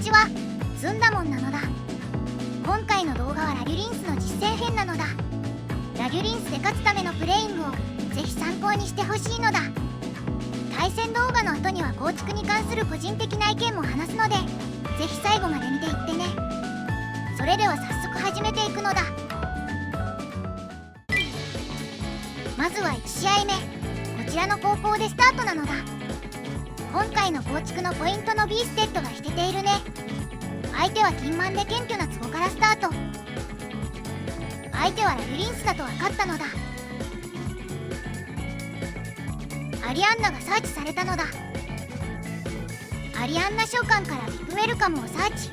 ちは、ずんだもんなのだ。今回の動画はラビリンスの実践編なのだ。ラビリンスで勝つためのプレイングをぜひ参考にしてほしいのだ。対戦動画の後には構築に関する個人的な意見も話すので、ぜひ最後まで見ていってね。それでは早速始めていくのだ。まずは1試合目、こちらの高校でスタートなのだ。今回の構築のポイントの B ステッドが引けているね。相手は金満で謙虚な壺からスタート。相手はラビリンスだと分かったのだ。アリアンナがサーチされたのだ。アリアンナ召喚からビッグウェルカムをサーチ。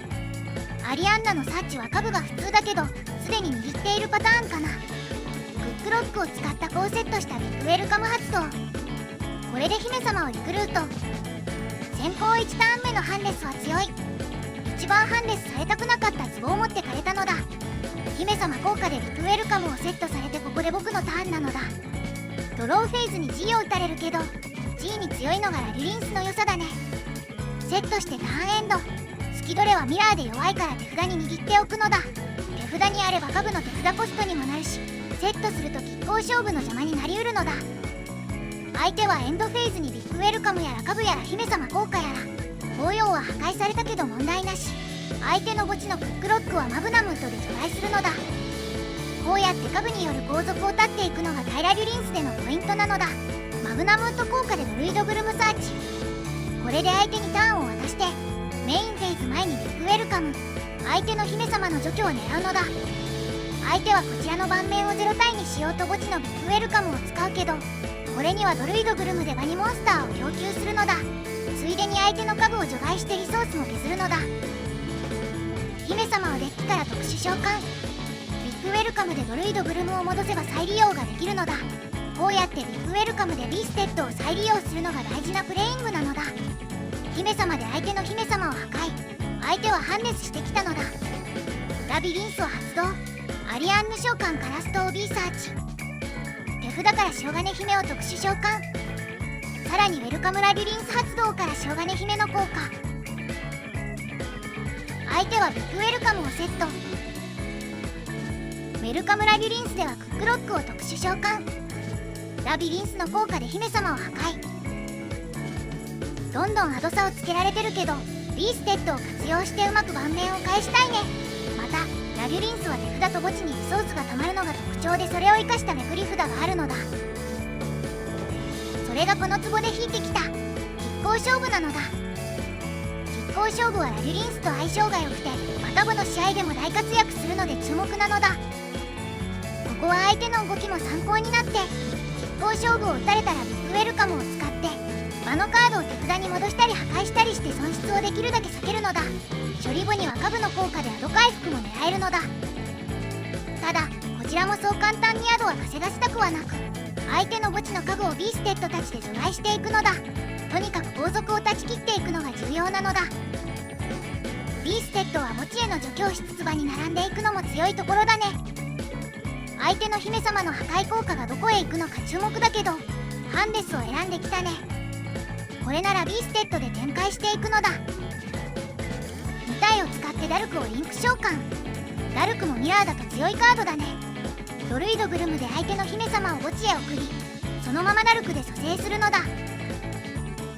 アリアンナのサーチは株が普通だけどすでに握っているパターンかな。クックロックを使ったコーセットしたビッグウェルカム発動。これで姫様をリクルート。先行1ターン目のハンレスは強い。一番ハンレスされたくなかった壺を持ってかれたのだ。姫様効果でビッグウェルカムをセットされてここで僕のターンなのだ。ドローフェーズに G を打たれるけど G に強いのがラビリンスの良さだね。セットしてターンエンド。スキドレはミラーで弱いから手札に握っておくのだ。手札にあれば株の手札コストにもなるし、セットすると拮抗勝負の邪魔になりうるのだ。相手はエンドフェーズにビッグウェルカムやら株やら姫様効果やら紅葉は破壊されたけど問題なし。相手の墓地のクックロックはマブナムントで除外するのだ。こうやって株による後続を断っていくのがタイラビュリンスでのポイントなのだ。マブナムント効果でドルイドグルムサーチ。これで相手にターンを渡してメインフェーズ前にビッグウェルカム。相手の姫様の除去を狙うのだ。相手はこちらの盤面を0対にしようと墓地のビッグウェルカムを使うけど、これにはドルイドグルムでワニモンスターを供給するのだ。ついでに相手の株を除外してリソースも削るのだ。姫様をデッキから特殊召喚。ビッグウェルカムでドルイドグルムを戻せば再利用ができるのだ。こうやってビッグウェルカムで B ステッドを再利用するのが大事なプレイングなのだ。姫様で相手の姫様を破壊。相手はハンレスしてきたのだ。ラビリンスを発動。アリアンヌ召喚からストを B サーチ。手札からショウガネ姫を特殊召喚。さらにウェルカムラビリンス発動からショウガネ姫の効果。相手はビッグウェルカムをセット。ウェルカムラビリンスではクックロックを特殊召喚。ラビリンスの効果で姫様を破壊。どんどんアド差をつけられてるけど B ステッドを活用してうまく盤面を返したいね。またラビリンスは手札と墓地にリソースがたまるのが特徴で、それを生かしためくり札があるのだ。それがこの壺で引いてきた拮抗勝負なのだ。拮抗勝負はラビリンスと相性が良くてまた部の試合でも大活躍するので注目なのだ。ここは相手の動きも参考になって拮抗勝負を打たれたらビッグウェルカムを使って場のカードを手札に戻したり破壊したりして損失をできるだけ避けるのだ。処理後には株の効果でアド回復も狙えるのだ。ただこちらもそう簡単にアドは稼がせたくはなく、相手の墓地の家具を B ステッドたちで除外していくのだ。とにかく後続を断ち切っていくのが重要なのだ。 B ステッドは墓地への除去出馬に並んでいくのも強いところだね。相手の姫様の破壊効果がどこへ行くのか注目だけどハンデスを選んできたね。これなら B ステッドで展開していくのだ。2体を使ってダルクをリンク召喚。ダルクもミラーだと強いカードだね。ドルイドグルムで相手の姫様を墓地へ送り、そのままダルクで蘇生するのだ。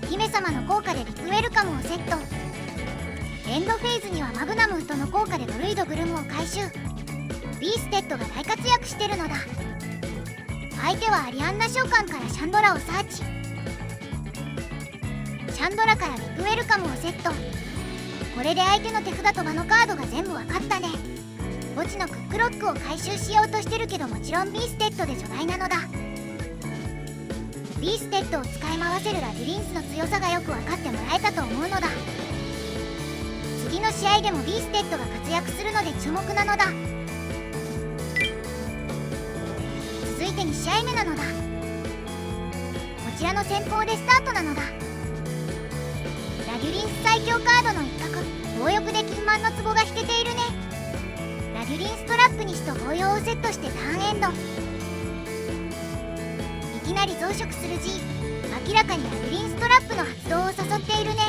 姫様の効果でビッグウェルカムをセット。エンドフェーズにはマグナムントの効果でドルイドグルムを回収。 B ステッドが大活躍してるのだ。相手はアリアンナ召喚からシャンドラをサーチ。シャンドラからビッグウェルカムをセット。これで相手の手札と場のカードが全部分かったね。墓地のクックロックを回収しようとしてるけどもちろん B ステッドで除外なのだ。 B ステッドを使い回せるラビリンスの強さがよく分かってもらえたと思うのだ。次の試合でも B ステッドが活躍するので注目なのだ。続いて2試合目なのだ。こちらの先方でスタートなのだ。ラビュリンス最強カードの一角、強欲で金満の壺が引けているね。ラビュリンストラップにしと紅葉をセットしてターンエンド。いきなり増殖する G、明らかにラビュリンストラップの発動を誘っているね。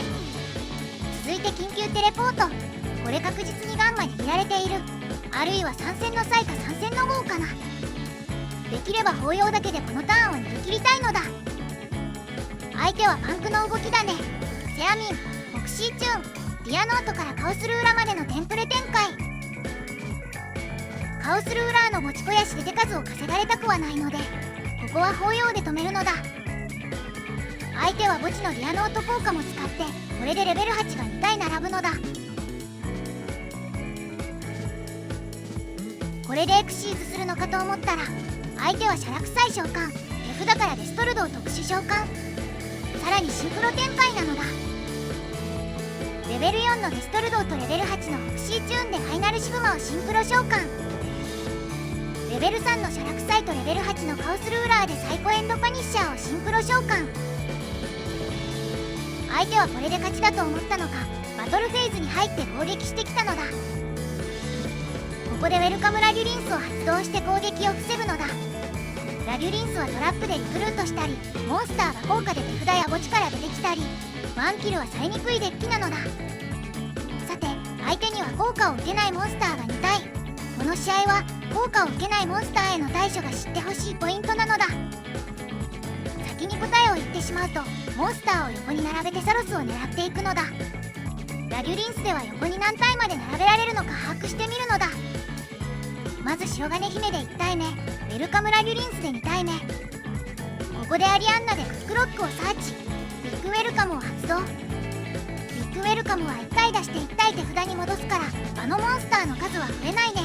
続いて緊急テレポート。これ確実にガンマに握られている。あるいは参戦の際か参戦の号かな。できれば包容だけでこのターンを逃げ切りたいのだ。相手はパンクの動きだね。セアミン、フォクシーチューン、ディアノートからカオスルーラまでのテンプレ展開。カオスルーラーの墓地肥やしで手数を稼がれたくはないので、ここは包容で止めるのだ。相手は墓地のディアノート効果も使って、これでレベル8が2体並ぶのだ。これでエクシーズするのかと思ったら、相手はシャラクサイ召喚、手札からデストルドを特殊召喚、さらにシンクロ展開なのだ。レベル4のデストルドとレベル8のフクシーチューンでファイナルシグマをシンクロ召喚。レベル3のシャラクサイとレベル8のカオスルーラーでサイコエンドパニッシャーをシンクロ召喚。相手はこれで勝ちだと思ったのか、バトルフェーズに入って攻撃してきたのだ。ここでウェルカムラデュリンスを発動して攻撃を防ぐのだ。ラデュリンスはトラップでリクルートしたり、モンスターが効果で手札や墓地から出てきたり、ワンキルはされにくいデッキなのだ。さて、相手には効果を受けないモンスターが2体。この試合は効果を受けないモンスターへの対処が知ってほしいポイントなのだ。先に答えを言ってしまうと、モンスターを横に並べてサロスを狙っていくのだ。ラデュリンスでは横に何体まで並べられるのか把握してみるのだ。まず白金姫で1体目、ウェルカムラデュリンスで2体目。ここでアリアンナでクックロックをサーチ。ビッグウェルカムを発動。ビッグウェルカムは1体出して1体手札に戻すから、場のモンスターの数は増えないね。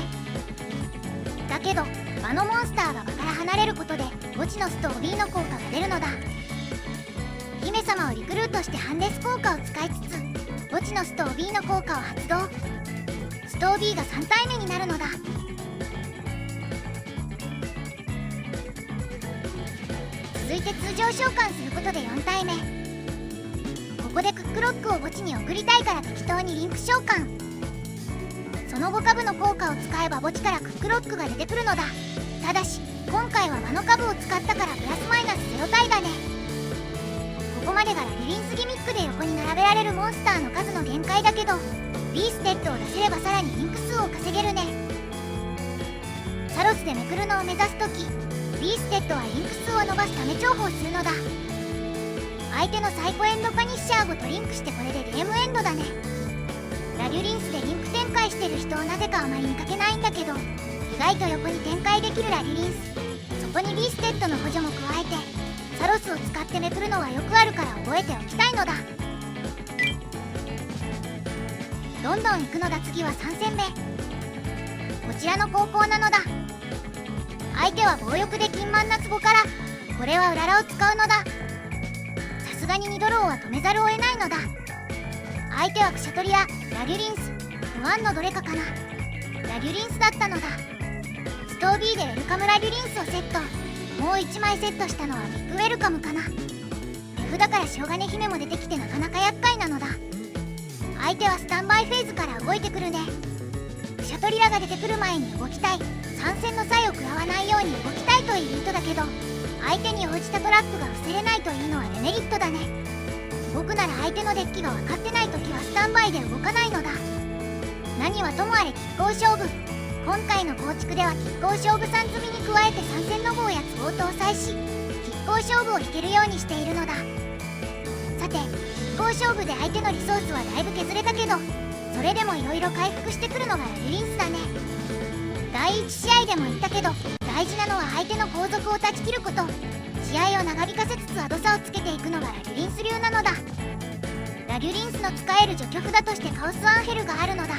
だけど場のモンスターが場から離れることで墓地のストー B の効果が出るのだ。姫様をリクルートしてハンデス効果を使いつつ、墓地のストー B の効果を発動。ストー B が3体目になるのだ。続いて通常召喚することで4体目。ここでクックロックを墓地に送りたいから適当にリンク召喚。その後株の効果を使えば墓地からクックロックが出てくるのだ。ただし今回は場の株を使ったからプラスマイナス0体だね。ここまでがラビリンスギミックで横に並べられるモンスターの数の限界だけど、ビーステッドを出せればさらにリンク数を稼げるね。サロスでめくるのを目指すとき、ビーステッドはリンク数を伸ばすため重宝するのだ。相手のサイコエンドパニッシャーごとリンクしてこれでゲームエンドだね。ラデュリンスでリンク展開してる人をなぜかあまり見かけないんだけど、意外と横に展開できるラデュリンス、そこにビーステッドの補助も加えてサロスを使ってめくるのはよくあるから覚えておきたいのだ。どんどん行くのだ。次は3戦目。こちらの高校なのだ。相手は強欲で金満夏子から、これはうららを使うのだ。さすがに2ドローは止めざるを得ないのだ。相手はクシャトリア、ラデュリンス、不安のどれかかな。ラデュリンスだったのだ。ストー B でウェルカムラデュリンスをセット。もう1枚セットしたのはビッグウェルカムかな。手札から白金姫も出てきてなかなか厄介なのだ。相手はスタンバイフェーズから動いてくるね。クシャトリラが出てくる前に動きたい、参戦の際を食らわないように動きたいという意図だけど、相手に応じたトラップが防げないというのはデメリットだね。僕なら相手のデッキが分かってない時はスタンバイで動かないのだ。何はともあれ拮抗勝負。今回の構築では拮抗勝負3積みに加えて参戦の号や都合搭載し、拮抗勝負を引けるようにしているのだ。さて、拮抗勝負で相手のリソースはだいぶ削れたけど、それでもいろいろ回復してくるのがラデュリンスだね。第1試合でも言ったけど、大事なのは相手の後続を断ち切ること。試合を長引かせつつアド差をつけていくのがラデュリンス流なのだ。ラデュリンスの使える除去札としてカオスアンヘルがあるのだ。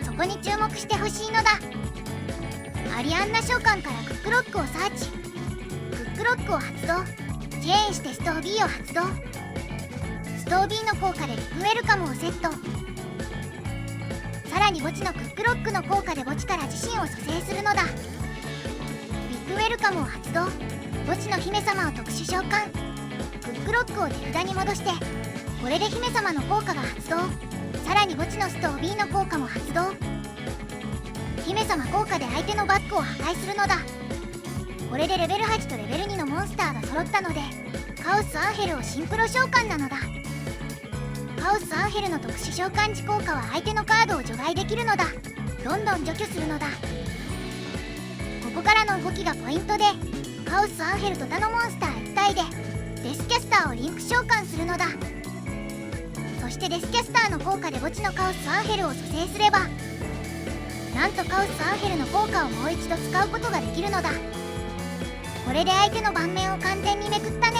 そこに注目してほしいのだ。アリアンナ召喚からクックロックをサーチ。クックロックを発動。チェーンしてストー B を発動。ストー B の効果でビッグウェルカムをセット。さらに墓地のクックロックの効果で墓地から自身を蘇生するのだ。ビッグウェルカムを発動。墓地の姫様を特殊召喚。クックロックを手札に戻して、これで姫様の効果が発動。さらに墓地のストー B の効果も発動。姫様効果で相手のバックを破壊するのだ。これでレベル8とレベル2のモンスターが揃ったので、カオスアンヘルをシンクロ召喚なのだ。カオスアンヘルの特殊召喚時効果は相手のカードを除外できるのだ。どんどん除去するのだ。ここからの動きがポイントで、カオスアンヘルと他のモンスター1体でデスキャスターをリンク召喚するのだ。そしてデスキャスターの効果で墓地のカオスアンヘルを蘇生すれば、なんとカオスアンヘルの効果をもう一度使うことができるのだ。これで相手の盤面を完全にめくったね。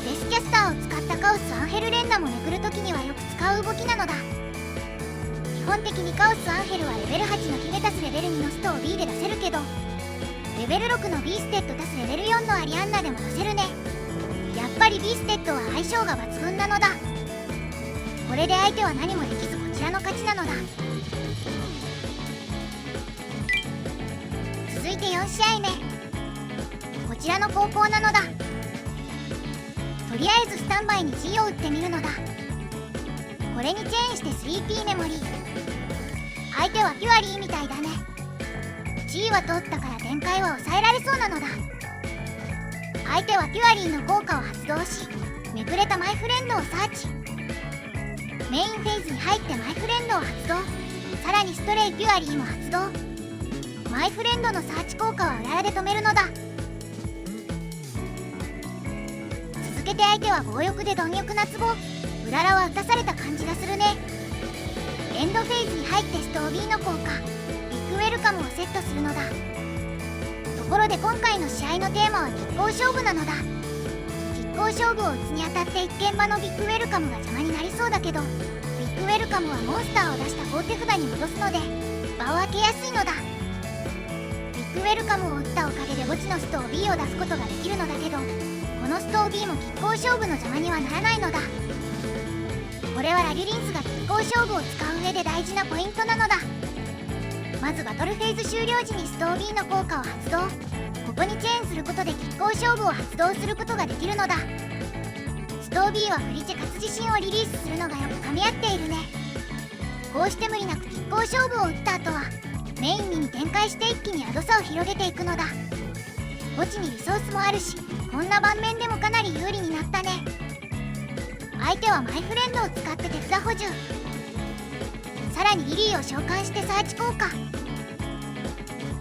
デスキャスターを使ったカオスアンヘル連打もめくるときにはよく使う動きなのだ。基本的にカオスアンヘルはレベル8のヒメタスレベル2のストを B で出せるけど、レベル6のビーステッド足すレベル4のアリアンナでも出せるね。やっぱりビーステッドは相性が抜群なのだ。これで相手は何もできずこちらの勝ちなのだ。続いて4試合目、こちらの後攻なのだ。とりあえずスタンバイに G を打ってみるのだ。これにチェーンして 3P メモリー。相手はピュアリーみたいだね。 G は通ったから展開は抑えられそうなのだ。相手はピュアリーの効果を発動し、めくれたマイフレンドをサーチ。メインフェーズに入ってマイフレンドを発動。さらにストレイピュアリーも発動。マイフレンドのサーチ効果はうららで止めるのだ。続けて相手は強欲で貪欲なツボ。うららは打たされた感じがするね。エンドフェーズに入ってストービーの効果、ビッグウェルカムをセットするのだ。ところで今回の試合のテーマは拮抗勝負なのだ。拮抗勝負を打つにあたって一見場のビッグウェルカムが邪魔になりそうだけど、ビッグウェルカムはモンスターを出した法手札に戻すので場を開けやすいのだ。ビッグウェルカムを打ったおかげで墓地のストー B を出すことができるのだけど、このストー B も拮抗勝負の邪魔にはならないのだ。これはラリュリンスが拮抗勝負を使う上で大事なポイントなのだ。まずバトルフェーズ終了時にストー B の効果を発動。ここにチェーンすることで拮抗勝負を発動することができるのだ。ストー B はフリチェ活自身をリリースするのがよく噛み合っているね。こうして無理なく拮抗勝負を打った後はメイン2に展開して一気にアド差を広げていくのだ。墓地にリソースもあるし、こんな盤面でもかなり有利になったね。相手はマイフレンドを使って手札補充。さらにリリーを召喚してサーチ効果。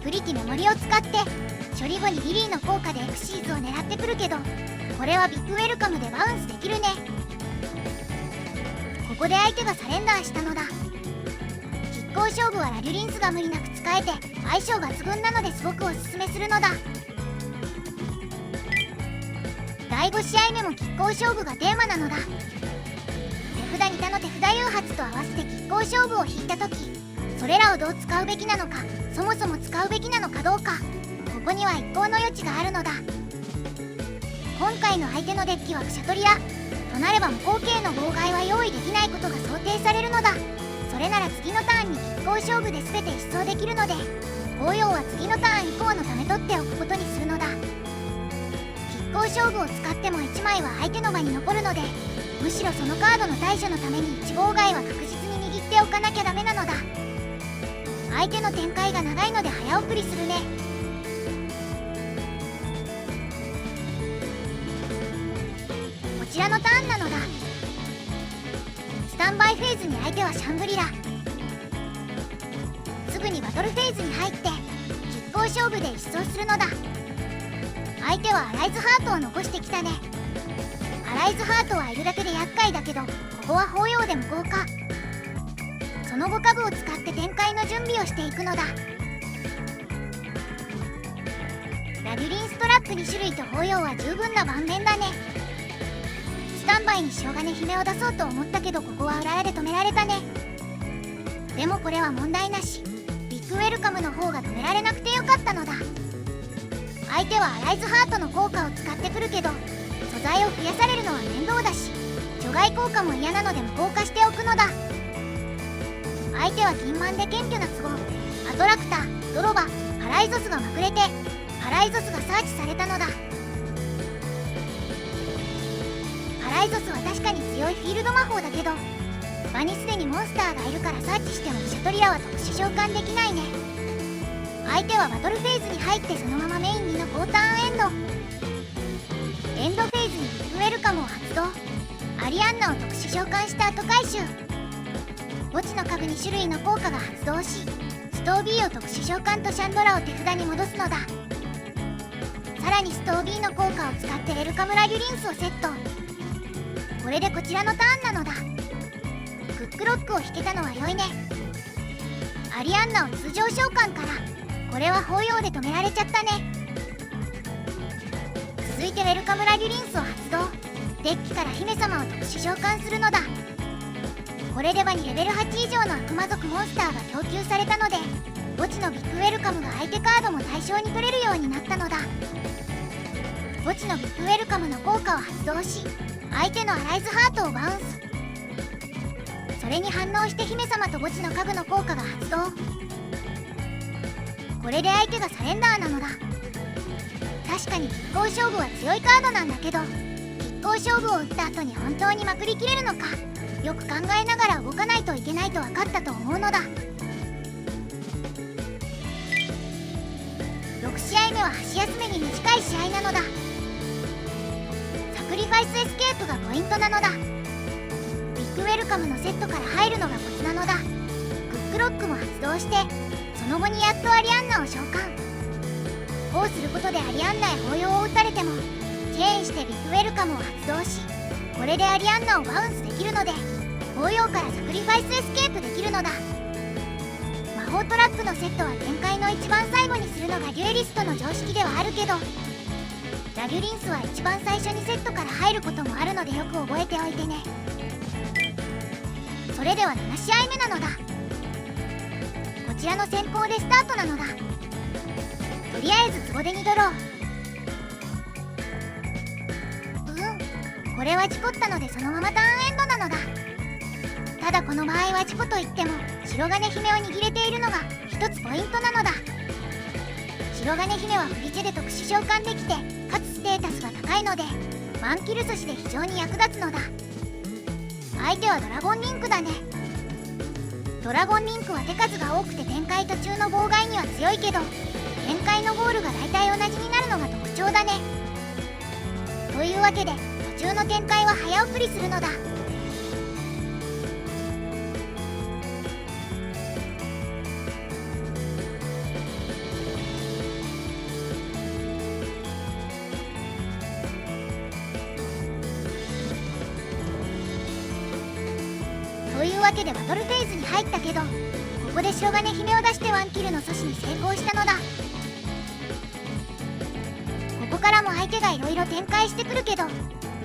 プリティメモリを使って処理後にリリーの効果でエクシーズを狙ってくるけど、これはビッグウェルカムでバウンスできるね。ここで相手がサレンダーしたのだ。拮抗勝負はラリュリンスが無理なく使えて相性抜群なのですごくおすすめするのだ。第5試合目も拮抗勝負がテーマなのだ。手札に他の手札誘発と合わせて拮抗勝負を引いた時、それらをどう使うべきなのか、そもそも使うべきなのかどうか、ここには一考の余地があるのだ。今回の相手のデッキはクシャトリアとなれば無効系の妨害は用意できないことが想定されるのだ。それなら次のターンに拮抗勝負で全て一掃できるので、応用は次のターン以降のため取っておくことにするのだ。拮抗勝負を使っても1枚は相手の場に残るので、むしろそのカードの対処のために1妨害は確実に握っておかなきゃダメなのだ。相手の展開が長いので早送りするね。こちらのターンなのだ。スタンバイフェーズに相手はシャングリラ。すぐにバトルフェーズに入って拮抗勝負で一掃するのだ。相手はアライズハートを残してきたね。アライズハートはいるだけで厄介だけど、ここは包容で無効化。その後株を使って展開の準備をしていくのだ。ラビュリンストラップ2種類と包容は十分な盤面だね。スタンバイに塩金姫を出そうと思ったけど、ここは裏で止められたね。でもこれは問題なし。ビッグウェルカムの方が止められなくてよかったのだ。相手はアライズハートの効果を使ってくるけど、素材を増やされるのは面倒だし、除外効果も嫌なので無効化しておくのだ。相手は銀盤で謙虚な都合、アトラクター、ドロバ、ハライゾスがまくれて、ハライゾスがサーチされたのだ。ハライゾスは確かに強いフィールド魔法だけど、場にすでにモンスターがいるからサーチしてもシャトリアは特殊召喚できないね。相手はバトルフェーズに入ってそのままメイン2の高ターンエンド。エンドフェーズにビッグウェルカムを発動。アリアンナを特殊召喚した後回収。墓地の家具に種類の効果が発動し、ストービーを特殊召喚とシャンドラを手札に戻すのだ。さらにストービーの効果を使ってウェルカムラビュリンスをセット。これでこちらのターンなのだ。クックロックを引けたのは良いね。アリアンナを通常召喚から、これは包容で止められちゃったね。続いてウェルカムラビュリンスを発動。デッキから姫様を特殊召喚するのだ。これで場にレベル8以上の悪魔族モンスターが供給されたので、墓地のビッグウェルカムが相手カードも対象に取れるようになったのだ。墓地のビッグウェルカムの効果を発動し、相手のアライズハートをバウンス。それに反応して姫様と墓地の家具の効果が発動。これで相手がサレンダーなのだ。確かに拮抗勝負は強いカードなんだけど、拮抗勝負を打った後に本当にまくりきれるのか、よく考えながら動かないといけないと分かったと思うのだ。6試合目は箸休めに短い試合なのだ。サクリファイスエスケープがポイントなのだ。ビッグウェルカムのセットから入るのがコツなのだ。クックロックも発動して、その後にやっとアリアンナを召喚。こうすることでアリアンナへ抱擁を打たれてもチェーンしてビッグウェルカムを発動し、これでアリアンナをバウンスできるので、抱擁からサクリファイスエスケープできるのだ。魔法トラップのセットは展開の一番最後にするのがデュエリストの常識ではあるけど、ラビュリンスは一番最初にセットから入ることもあるのでよく覚えておいてね。それでは7試合目なのだ。こちらの先行でスタートなのだ。とりあえず壺でにドロー。これは事故ったのでそのままターンエンドなのだ。ただこの場合は事故といっても白金姫を握れているのが一つポイントなのだ。白金姫はフリチェで特殊召喚できて、かつステータスが高いのでワンキル阻止で非常に役立つのだ。相手はドラゴンリンクだね。ドラゴンリンクは手数が多くて展開途中の妨害には強いけど、展開のゴールが大体同じになるのが特徴だね。というわけで途中の展開は早送りするのだ。というわけでバトルフェーズに入ったけど、ここで白金姫を出してワンキルの阻止に成功したのだ。ここからも相手がいろいろ展開してくるけど、う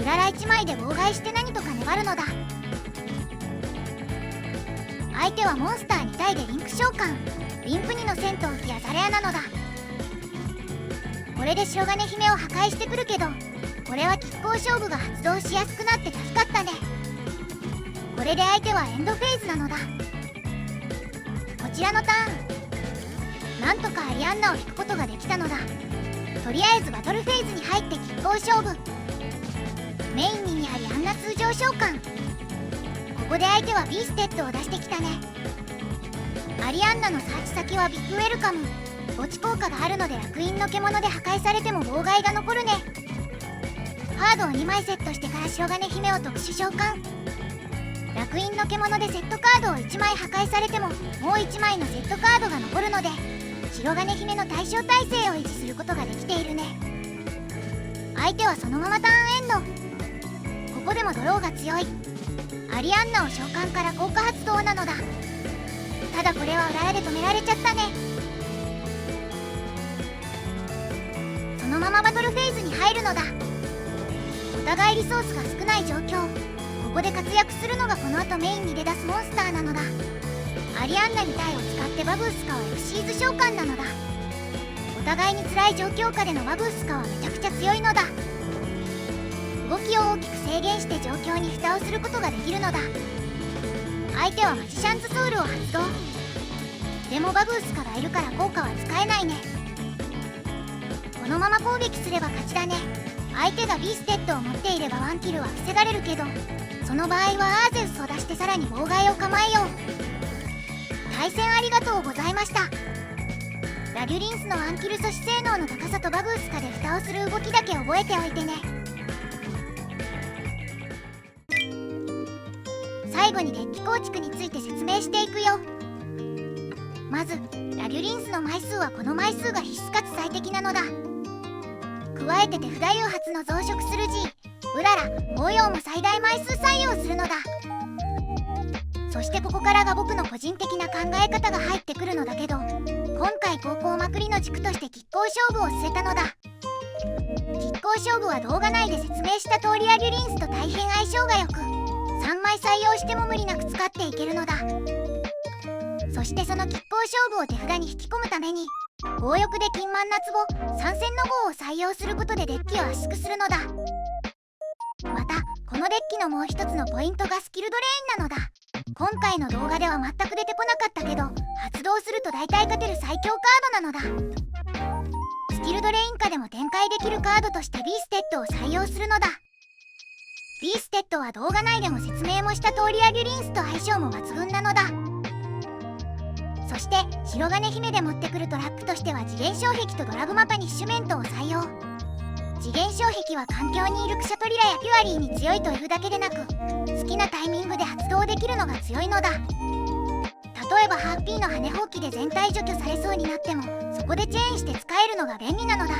らら1枚で妨害して何とか粘るのだ。相手はモンスター2体でリンク召喚、リンク2の戦闘機やザレアなのだ。これで白金姫を破壊してくるけど、これは拮抗勝負が発動しやすくなって助かったね。これで相手はエンドフェーズなのだ。こちらのターン、なんとかアリアンナを引くことができたのだ。とりあえずバトルフェーズに入って拮抗勝負。メインにありアンナ通常召喚。ここで相手はビーステッドを出してきたね。アリアンナのサーチ先はビッグウェルカム。墓地効果があるので烙印の獣で破壊されても妨害が残るね。カードを2枚セットしてから白金姫を特殊召喚。烙印の獣でセットカードを1枚破壊されてももう1枚のセットカードが残るので、白金姫の対象耐性を維持することができているね。相手はそのままターンエンド。ここでもドローが強い。アリアンナを召喚から効果発動なのだ。ただこれは裏屋で止められちゃったね。そのままバトルフェーズに入るのだ。お互いリソースが少ない状況。ここで活躍するのがこの後メインに出だすモンスターなのだ。アリアンナ2体を使ってバブースカはエクシーズ召喚なのだ。お互いに辛い状況下でのバブースカはめちゃくちゃ強いのだ。動きを大きく制限して状況に蓋をすることができるのだ。相手はマジシャンズソウルを発動。でもバブースカがいるから効果は使えないね。このまま攻撃すれば勝ちだね。相手がビーステッドを持っていればワンキルは防がれるけど、その場合はアーゼウスを出してさらに妨害を構えよう。対戦ありがとうございました。ラビュリンスのワンキル阻止性能の高さとバブースカで蓋をする動きだけ覚えておいてね。最後にデッキ構築について説明していくよ。まずラリュリンスの枚数はこの枚数が必須かつ最適なのだ。加えて手札誘発の増殖する G、うらら、応用も最大枚数採用するのだ。そしてここからが僕の個人的な考え方が入ってくるのだけど、今回高校まくりの軸として拮抗勝負を据えたのだ。拮抗勝負は動画内で説明した通りラリュリンスと大変相性が良く、3枚採用しても無理なく使っていけるのだ。そしてその拮抗勝負を手札に引き込むために強欲で金満夏壺参戦の号を採用することでデッキを圧縮するのだ。またこのデッキのもう一つのポイントがスキルドレインなのだ。今回の動画では全く出てこなかったけど、発動すると大体勝てる最強カードなのだ。スキルドレイン下でも展開できるカードとしてビーステッドを採用するのだ。ビーステッドは動画内でも説明もした通りラリュリンスと相性も抜群なのだ。そして白金姫で持ってくるトラップとしては次元障壁とドラグマパニッシュメントを採用。次元障壁は環境にいるクシャトリラやピュアリーに強いというだけでなく、好きなタイミングで発動できるのが強いのだ。例えばハッピーの羽ほうきで全体除去されそうになってもそこでチェーンして使えるのが便利なのだ。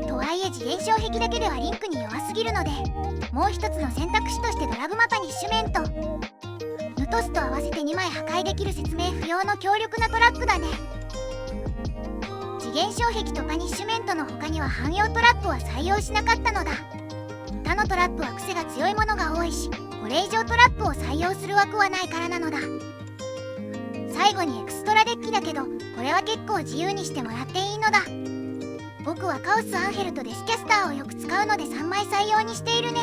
とはいえ次元障壁だけではリンクに弱すぎるので、もう一つの選択肢としてドラグマパニッシュメント、ヌトスと合わせて2枚破壊できる説明不要の強力なトラップだね。次元障壁とパニッシュメントの他には汎用トラップは採用しなかったのだ。他のトラップは癖が強いものが多いし、これ以上トラップを採用する枠はないからなのだ。最後にエクストラデッキだけど、これは結構自由にしてもらっていいのだ。僕はカオスアンヘルとデスキャスターをよく使うので3枚採用にしているね。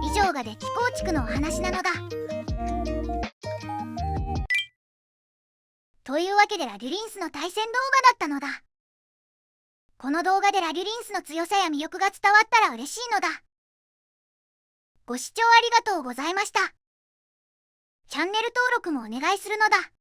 以上がデッキ構築のお話なのだ。というわけでラリュリンスの対戦動画だったのだ。この動画でラリュリンスの強さや魅力が伝わったら嬉しいのだ。ご視聴ありがとうございました。チャンネル登録もお願いするのだ。